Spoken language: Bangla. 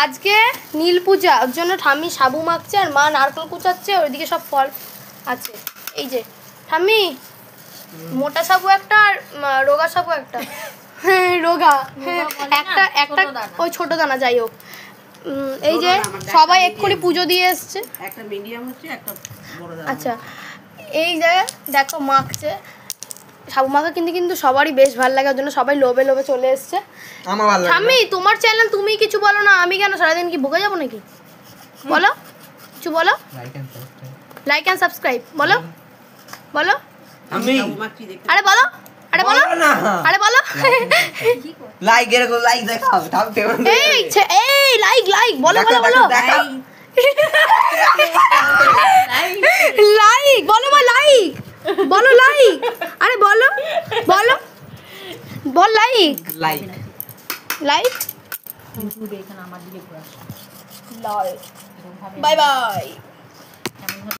আজকে নীল পূজা, ওর জন্য ঠাম্মি সাবু মাখছে আর মা নারকেল কুচাচ্ছে, ওইদিকে সব ফল আছে। এই যে ঠাম্মি মোটা সাবু একটা আর রোগা সাবু একটা। হ্যাঁ রোগা, হ্যাঁ একটা একটা ওই ছোট দানা, যাই হোক। এই যে সবাই এক্ষুনি পুজো দিয়ে এসছে। একটা মিডিয়াম হচ্ছে, একটা বড় দানা। আচ্ছা এই যে দেখো মাখছে সাবু মাখা, কিন্তু সবারই বেশ ভালো লাগে, ওর জন্য সবাই লোভে লোভে চলে এসছে। আমার ভালো লাগে। আমি তোমার চ্যানেল, তুমি কিছু বলো না, আমি কেন সারাদিন কি ভুগে যাবো নাকি? বলো কিছু বলো। লাইক এন্ড সাবস্ক্রাইব বলো বলো। আমি আরে বলো, আরে বলো না, আরে বলো। লাইক এরকম লাইক দেখাও, তাও পেমেন্ট এই এই লাইক লাইক বলো বলো বলো। দেখাও। লাইক বলো, বা লাইক বলো, লাইক আরে বলো বলো বল লাইক লাইক লাইক ইউটিউবে এখানে আমার দিকে ঘোরা। Bye bye.